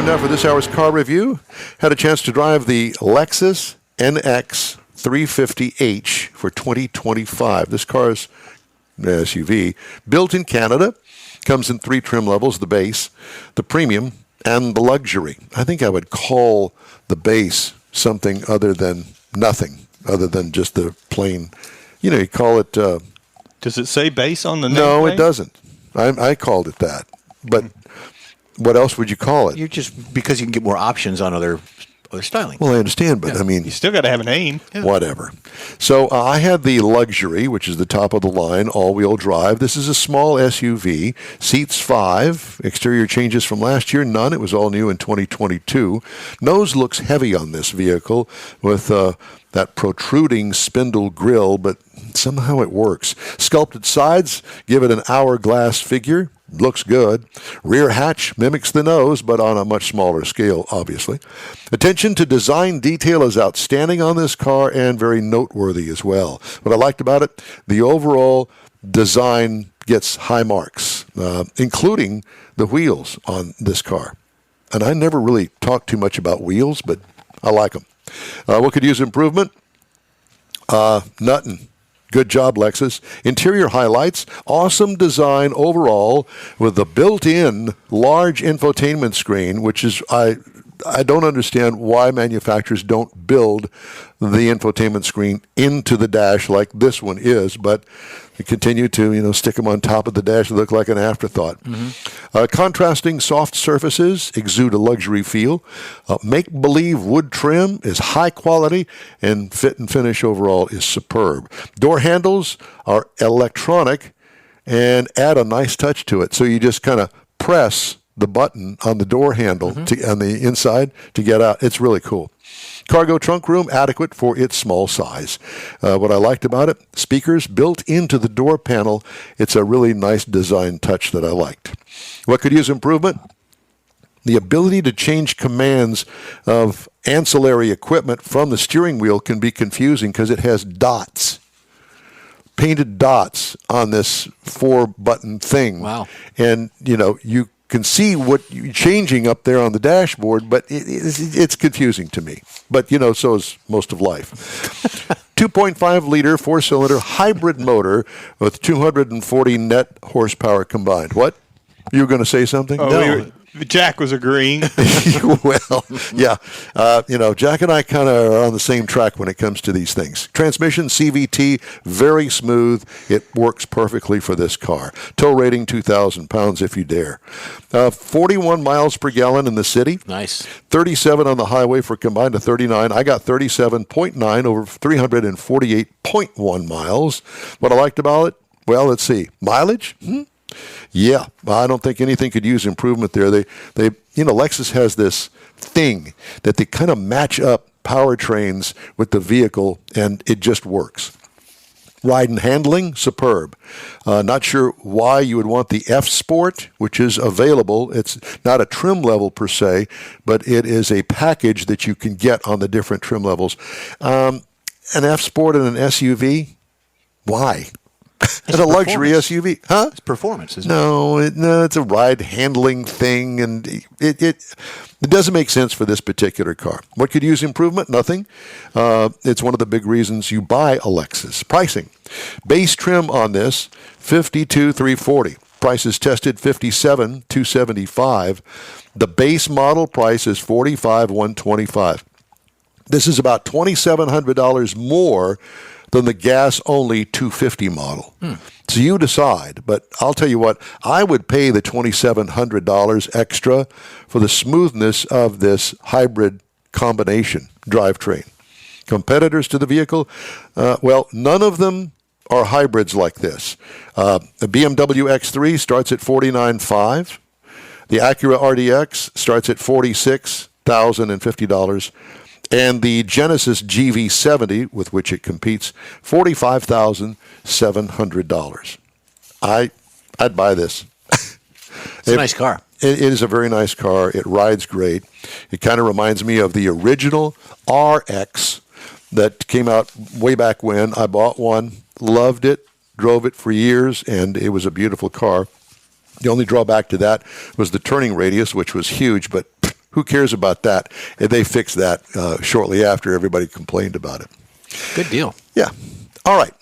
Time now for this hour's car review. Had a chance to drive the Lexus NX 350H for 2025. This car is an SUV, built in Canada, comes in 3 trim levels, the base, the premium, and the luxury. I think I would call the base something other than nothing, other than just the plain, you call it... Does it say base on the name? No, it doesn't. I called it that. But what else would you call it? You're just because you can get more options on other styling. Well, I understand, but I mean... You still got to have a name. Whatever. So I had the luxury, which is the top of the line, all-wheel drive. This is a small SUV. Seats 5. Exterior changes from last year, none. It was all new in 2022. Nose looks heavy on this vehicle with that protruding spindle grille, but somehow it works. Sculpted sides give it an hourglass figure. Looks good. Rear hatch mimics the nose, but on a much smaller scale, obviously. Attention to design detail is outstanding on this car and very noteworthy as well. What I liked about it, the overall design gets high marks, including the wheels on this car. And I never really talked too much about wheels, but I like them. What could use improvement? Nothing. Good job, Lexus. Interior highlights, awesome design overall with the built-in large infotainment screen, which is, I don't understand why manufacturers don't build the infotainment screen into the dash like this one is, but they continue to, stick them on top of the dash to look like an afterthought. Contrasting soft surfaces exude a luxury feel. Make-believe wood trim is high quality, and fit and finish overall is superb. Door handles are electronic and add a nice touch to it. So you just kind of press the button on the door handle on the inside to get out. It's really cool. Cargo trunk room adequate for its small size. What I liked about it, speakers built into the door panel. It's a really nice design touch that I liked. What could use improvement? The ability to change commands of ancillary equipment from the steering wheel can be confusing because it has dots. Painted dots on this 4-button thing. Wow. And, you can see what you're changing up there on the dashboard, but it's confusing to me. But, so is most of life. 2.5-liter 4-cylinder hybrid motor with 240 net horsepower combined. What? You were going to say something? Oh, no. Jack was agreeing. Well, yeah. Jack and I kind of are on the same track when it comes to these things. Transmission, CVT, very smooth. It works perfectly for this car. Tow rating, 2,000 pounds if you dare. 41 miles per gallon in the city. Nice. 37 on the highway for combined to 39. I got 37.9 over 348.1 miles. What I liked about it? Well, let's see. Mileage? Yeah, I don't think anything could use improvement there. Lexus has this thing that they kind of match up powertrains with the vehicle, and it just works. Ride and handling, superb. Not sure why you would want the F Sport, which is available. It's not a trim level per se, but it is a package that you can get on the different trim levels. An F Sport and an SUV? Why? And a luxury SUV, huh? It's performance, isn't it? No, it's a ride handling thing, and it doesn't make sense for this particular car. What could use improvement? Nothing. It's one of the big reasons you buy a Lexus. Pricing, base trim on this $52,340. Price is tested $57,275. The base model price is $45,125. This is about $2,700 more than the gas-only 250 model. So you decide, but I'll tell you what, I would pay the $2,700 extra for the smoothness of this hybrid combination drivetrain. Competitors to the vehicle, none of them are hybrids like this. The BMW X3 starts at $49,500. The Acura RDX starts at $46,050. And the Genesis GV70, with which it competes, $45,700. I'd buy this. It's a nice car. It is a very nice car. It rides great. It kind of reminds me of the original RX that came out way back when. I bought one, loved it, drove it for years, and it was a beautiful car. The only drawback to that was the turning radius, which was huge, but who cares about that? And they fixed that shortly after everybody complained about it. Good deal. Yeah. All right.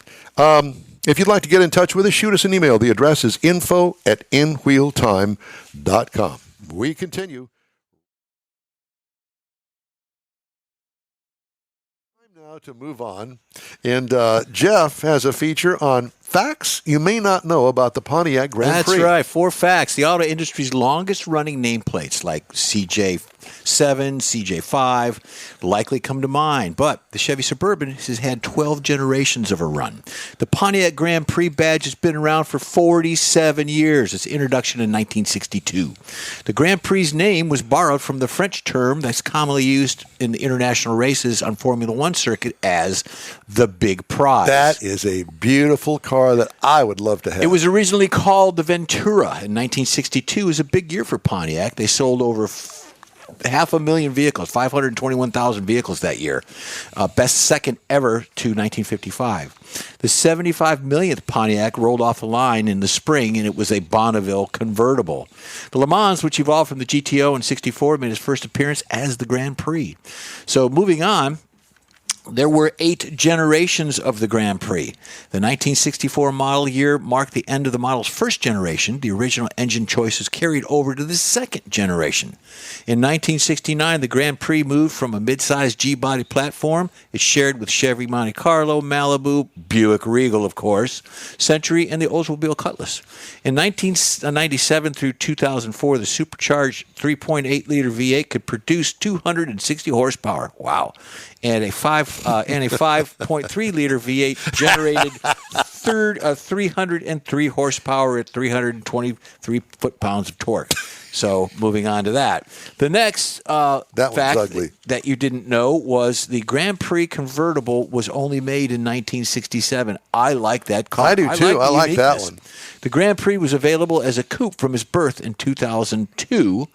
If you'd like to get in touch with us, shoot us an email. The address is info@inwheeltime.com. We continue. Time now to move on. And Jeff has a feature on facts you may not know about the Pontiac Grand Prix. That's right. 4 facts. The auto industry's longest-running nameplates like CJ7, CJ5 likely come to mind, but the Chevy Suburban has had 12 generations of a run. The Pontiac Grand Prix badge has been around for 47 years. Its introduction in 1962. The Grand Prix's name was borrowed from the French term that's commonly used in the international races on Formula One circuit as the Big Prize. That is a beautiful car that I would love to have. It was originally called the Ventura in 1962. It was a big year for Pontiac. They sold over 500,000 vehicles, 521,000 vehicles that year. Best second ever to 1955. The 75 millionth Pontiac rolled off the line in the spring, and it was a Bonneville convertible. The Le Mans, which evolved from the GTO in 64, made its first appearance as the Grand Prix. So moving on, there were 8 generations of the Grand Prix. The 1964 model year marked the end of the model's first generation. The original engine choices carried over to the second generation. In 1969, the Grand Prix moved from a mid-sized G-body platform. It shared with Chevy Monte Carlo, Malibu, Buick Regal, of course, Century, and the Oldsmobile Cutlass. In 1997 through 2004, the supercharged 3.8-liter V8 could produce 260 horsepower. Wow. And a 5.3-liter V8 generated 303 horsepower at 323 foot-pounds of torque. So moving on to that. The next fact that you didn't know was the Grand Prix convertible was only made in 1967. I like that car. I do too. I like that one. The Grand Prix was available as a coupe from its birth in 2002.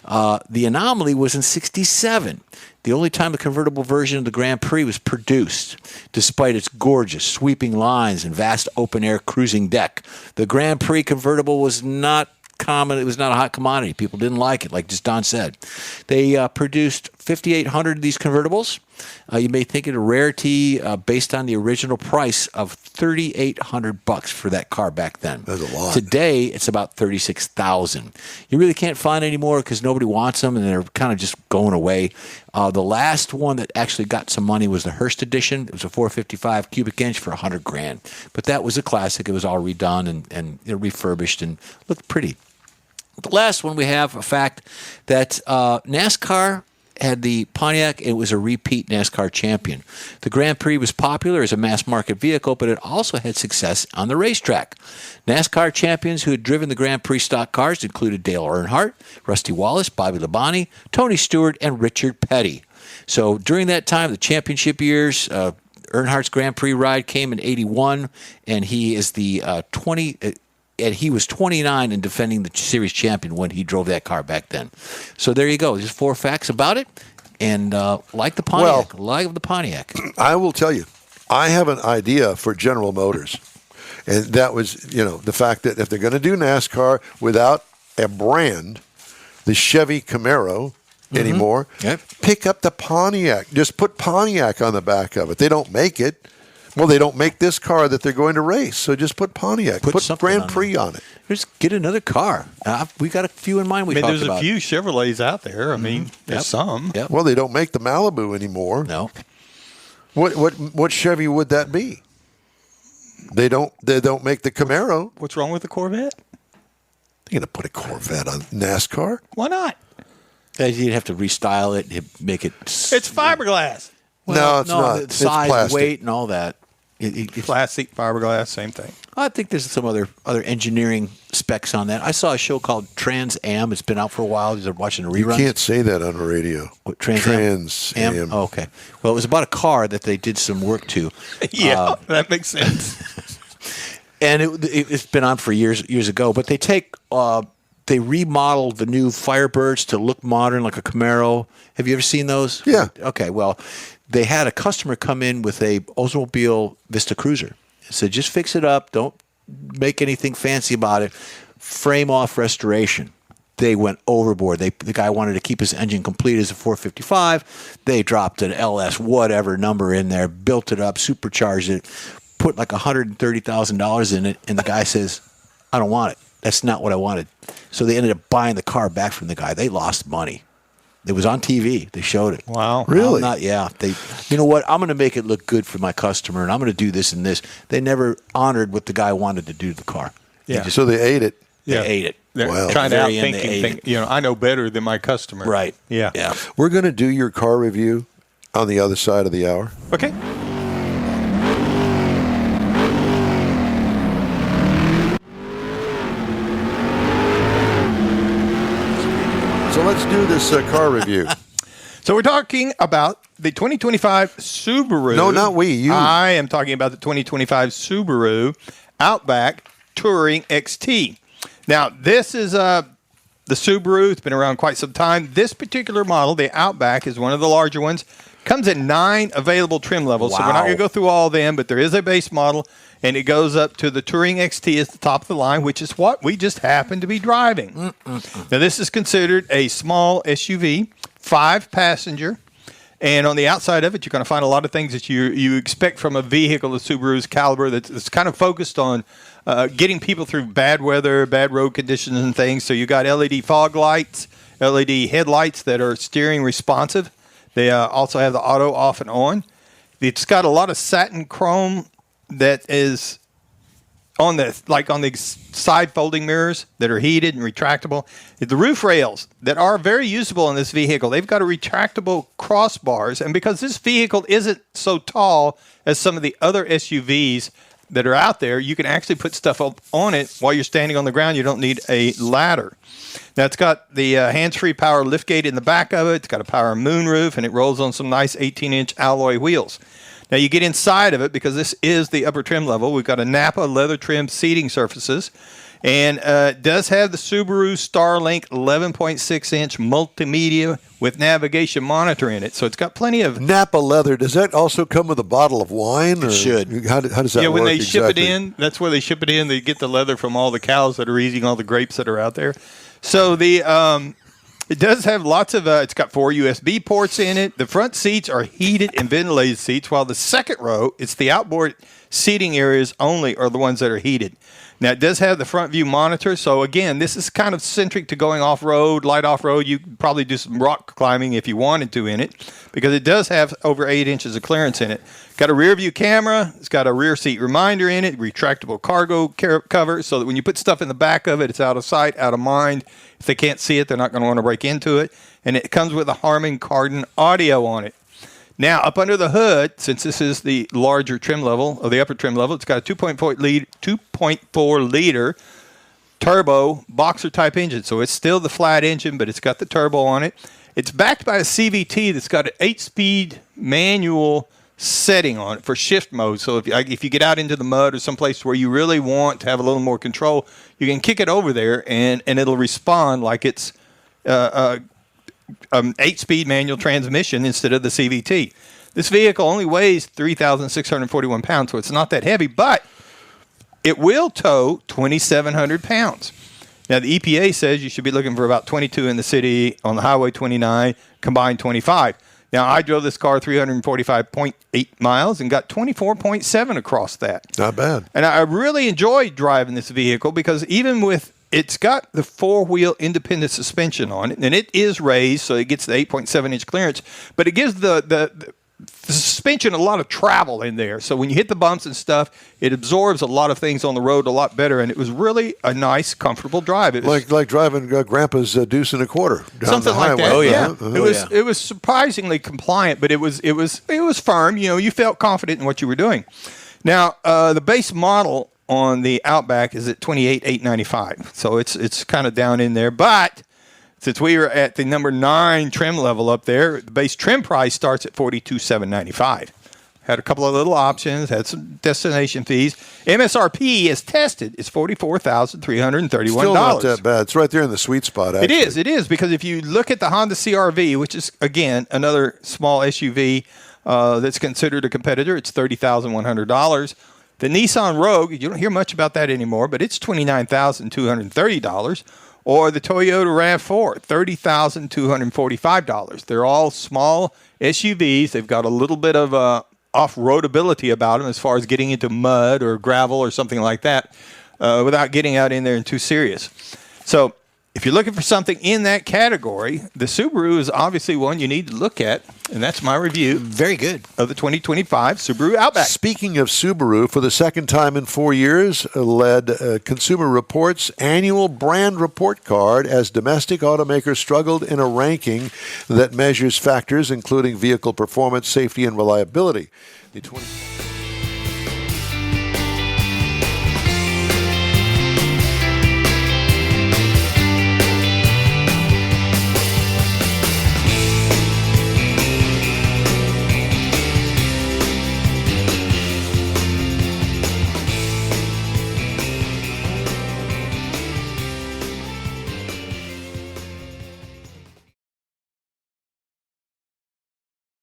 The anomaly was in 67. The only time the convertible version of the Grand Prix was produced, despite its gorgeous sweeping lines and vast open-air cruising deck. The Grand Prix convertible was not common. It was not a hot commodity. People didn't like it, like just Don said. They produced 5,800 of these convertibles. You may think it a rarity based on the original price of $3,800 for that car back then. That's a lot. Today, it's about $36,000. You really can't find any more because nobody wants them, and they're kind of just going away. The last one that actually got some money was the Hearst edition. It was a 455 cubic inch for $100,000. But that was a classic. It was all redone and refurbished and looked pretty. The last one we have a fact that NASCAR had the Pontiac. It was a repeat NASCAR champion. The Grand Prix was popular as a mass-market vehicle, but it also had success on the racetrack. NASCAR champions who had driven the Grand Prix stock cars included Dale Earnhardt, Rusty Wallace, Bobby Labonte, Tony Stewart, and Richard Petty. So during that time, the championship years, Earnhardt's Grand Prix ride came in '81, and he is the and he was 29 and defending the series champion when he drove that car back then. So there you go. There's 4 facts about it. And like the Pontiac, I will tell you, I have an idea for General Motors. And that was, the fact that if they're going to do NASCAR without a brand, the Chevy Camaro anymore, pick up the Pontiac. Just put Pontiac on the back of it. They don't make it. Well, they don't make this car that they're going to race, so just put Pontiac. Put Grand Prix on it. Just get another car. We got a few in mind. There's a few Chevrolets out there. I mean, there's some. Yep. Well, they don't make the Malibu anymore. No. What Chevy would that be? They don't make the Camaro. What's wrong with the Corvette? They're going to put a Corvette on NASCAR? Why not? You'd have to restyle it, make it. It's fiberglass. No, it's not. The size, plastic. Weight, and all that. Plastic, fiberglass, same thing. I think there's some other engineering specs on that. I saw a show called Trans Am. It's been out for a while. They're watching a rerun. You can't say that on the radio. What, Trans Am? Oh, okay. Well, it was about a car that they did some work to. Yeah, that makes sense. And it's been on for years ago. But they remodeled the new Firebirds to look modern, like a Camaro. Have you ever seen those? Yeah. Okay. Well, they had a customer come in with a Oldsmobile Vista Cruiser. Said, just fix it up. Don't make anything fancy about it. Frame off restoration. they went overboard. The guy wanted to keep his engine complete as a 455. They dropped an LS whatever number in there, built it up, supercharged it, put like $130,000 in it, and the guy says, I don't want it. That's not what I wanted. So they ended up buying the car back from the guy. They lost money. It was on TV. They showed it. Wow. Really? You know what? I'm going to make it look good for my customer, and I'm going to do this and this. They never honored what the guy wanted to do to the car. Yeah. So they ate it. They ate it. They're Wow. trying to At the very end, outthink they and ate think, I know better than my customer. Right. Yeah. Yeah. We're going to do your car review on the other side of the hour. Okay. So let's do this car review. So we're talking about the 2025 Subaru. No, not we, you. I am talking about the 2025 Subaru Outback Touring XT. Now, this is the Subaru. It's been around quite some time. This particular model, the Outback, is one of the larger ones. Comes in 9 available trim levels. So we're not going to go through all of them, but there is a base model, and it goes up to the Touring XT as the top of the line, which is what we just happen to be driving. Now, this is considered a small SUV, 5-passenger. And on the outside of it, you're going to find a lot of things that you expect from a vehicle of Subaru's caliber that's kind of focused on getting people through bad weather, bad road conditions and things. So you got LED fog lights, LED headlights that are steering responsive. They also have the auto off and on. It's got a lot of satin chrome that is on the side folding mirrors that are heated and retractable. The roof rails that are very usable in this vehicle, they've got a retractable crossbars. And because this vehicle isn't so tall as some of the other SUVs that are out there, you can actually put stuff up on it while you're standing on the ground. You don't need a ladder. Now, it's got the hands-free power liftgate in the back of it. It's got a power moonroof, and it rolls on some nice 18-inch alloy wheels. Now, you get inside of it, because this is the upper trim level. We've got a Napa leather-trimmed seating surfaces. And it does have the Subaru Starlink 11.6-inch multimedia with navigation monitor in it. So it's got plenty of... Napa leather, does that also come with a bottle of wine? Or It should. How does that work? Yeah, when they ship it exactly? in, that's where they ship it in. They get the leather from all the cows that are eating all the grapes that are out there. So the it does have lots of, it's got 4 USB ports in it. The front seats are heated and ventilated seats, while the second row, it's the outboard seating areas only are the ones that are heated. Now, it does have the front view monitor. So, again, this is kind of centric to going off-road, light off-road. You could probably do some rock climbing if you wanted to in it, because it does have over 8 inches of clearance in it. Got a rear view camera. It's got a rear seat reminder in it, retractable cargo cover, so that when you put stuff in the back of it, it's out of sight, out of mind. If they can't see it, they're not going to want to break into it. And it comes with a Harman Kardon audio on it. Now, up under the hood, since this is the larger trim level, or the upper trim level, it's got a 2.4 liter turbo boxer type engine. So it's still the flat engine, but it's got the turbo on it. It's backed by a CVT that's got an 8-speed manual setting on it for shift mode. So if you get out into the mud or someplace where you really want to have a little more control, you can kick it over there and it'll respond like it's 8-speed manual transmission instead of the CVT. This vehicle only weighs 3,641 pounds, so it's not that heavy, but it will tow 2,700 pounds. Now, the EPA says you should be looking for about 22 in the city, on the highway 29, combined 25. Now, I drove this car 345.8 miles and got 24.7 across that. Not bad. And I really enjoyed driving this vehicle, because even with it's got the 4-wheel independent suspension on it, and it is raised, so it gets the 8.7-inch clearance, but it gives the suspension a lot of travel in there. So when you hit the bumps and stuff, it absorbs a lot of things on the road a lot better, and it was really a nice, comfortable drive. It was Like driving Grandpa's deuce and a quarter down something the like highway. that. Oh, yeah. It was surprisingly compliant, but it was firm. You felt confident in what you were doing. Now, the base model on the Outback is at $28,895, so it's kind of down in there. But since we were at the number 9 trim level up there, the base trim price starts at $42,795. Had a couple of little options, had some destination fees. MSRP, as tested, is $44,331. Still not that bad. It's right there in the sweet spot, actually. It is, because if you look at the Honda CR-V, which is, again, another small SUV that's considered a competitor, it's $30,100. The Nissan Rogue, you don't hear much about that anymore, but it's $29,230. or the Toyota RAV4, $30,245. They're all small SUVs. They've got a little bit of off-roadability about them as far as getting into mud or gravel or something like that without getting out in there and too serious. So if you're looking for something in that category, the Subaru is obviously one you need to look at, and that's my review. Very good. Of the 2025 Subaru Outback. Speaking of Subaru, for the second time in 4 years, led Consumer Reports' annual brand report card as domestic automakers struggled in a ranking that measures factors including vehicle performance, safety, and reliability. The